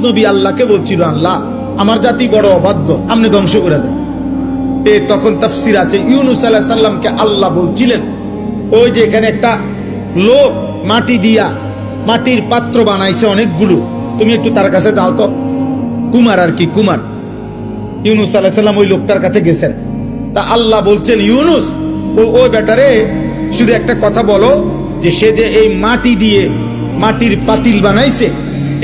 নবী আল্লাহকে বলছিল, আল্লাহ আমার জাতি বড় অবাধ্য, আপনি ধ্বংস করে দেন। তখন তাফসীর আছে ইউনূস আলাইহিস সালামকে আল্লাহ বলছিলেন, ওই যে এখানে একটা লোক মাটি দিয়া মাটির পাত্র বানাইছে অনেকগুলো, তুমি একটু তার কাছে যাও তো। কুমার আর কি, কুমার। ইউনূস আলাইহিস সালাম ওই লোকটার কাছে গেছেন। তা আল্লাহ বলছেন, ইউনূস ওই বেটারে শুধু একটা কথা বলো, যে সে যে এই মাটি দিয়ে মাটির পাতিল বানাইছে,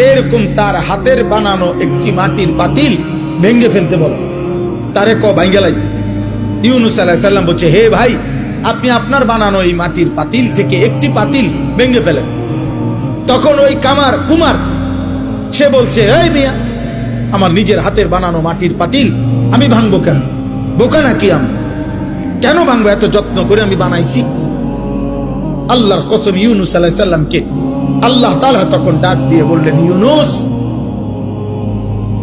এরকম তার হাতের বানানো একটি মাটির পাতিল ভেঙে ফেলতে বলো, তারে ভাঙ্গে লাইতে। ইউনূস আলাইহিস সালাম বলছে, হে ভাই, আপনি আপনার বানানো এই মাটির পাতিল থেকে একটি পাতিল ভেঙে ফেলেন। তখন ওই কুমার সে বলছে, এই মিয়া, আমার নিজের হাতের বানানো মাটির পাতিল আমি ভাঙবো কেন? বোকা নাকি আমি? কেন ভাঙবো? এত যত্ন করে আমি বানাইছি। আল্লাহর কসম, ইউনূস আলাইহিস সালামকে আল্লাহ তাআলা তখন ডাক দিয়ে বললেন, ইউনূস,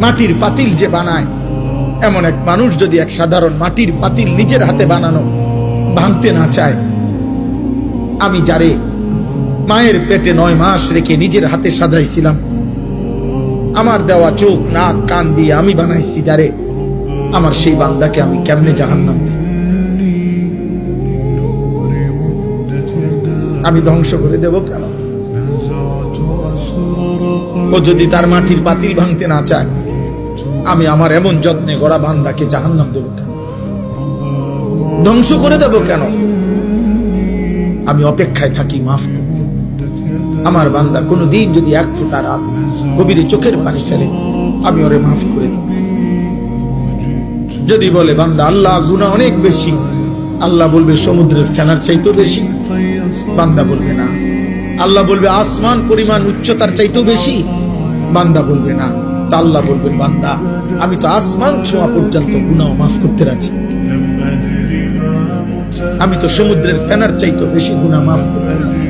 মাটির পাতিল যে বানায়, এমন এক মানুষ যদি এক সাধারণ মাটির পাতিল নিজের হাতে বানানো ভাঙতে না চায়, আমি যারে মায়ের পেটে 9 মাস রেখে নিজের হাতে সাজাইছিলাম, আমার দেওয়া চোখ নাক কান দিয়ে আমি বানাইছি যারে, আমার সেই বান্দাকে আমি কেমনে জাহান্নাম দিই? আমি ধ্বংস করে দেব কেন? ও যদি তার মাটির পাতিল ভাঙতে না চায়, আমি আমার এমন যত্নে গড়া বান্দাকে জাহান্নাম দেব কেন? ধ্বংস করে দেব কেন? আমি অপেক্ষায় থাকি মাফ করতে। আমার বান্দা কোনদিন যদি 1 ফোঁটা রাত গভীরে চোখের পানি ফেলে, আমি ওরে মাফ করে দেব। যদি বলে বান্দা আল্লাহ গুনাহ অনেক বেশি, আল্লাহ বলবে সমুদ্রের ফেনার চাইতেও বেশি। বান্দা বলবে না। আল্লাহ বলবে আসমান পরিমাণ উচ্চতার চাইতেও বেশি। বান্দা বলবে না। তা আল্লাহ বলবেন, বান্দা আমি তো আসমান ছোঁয়া পর্যন্ত গুনাহ মাফ করতে রাজি, আমি তো সমুদ্রের ফেনার চাইতেও বেশি গুনাহ মাফ করতে রাজি।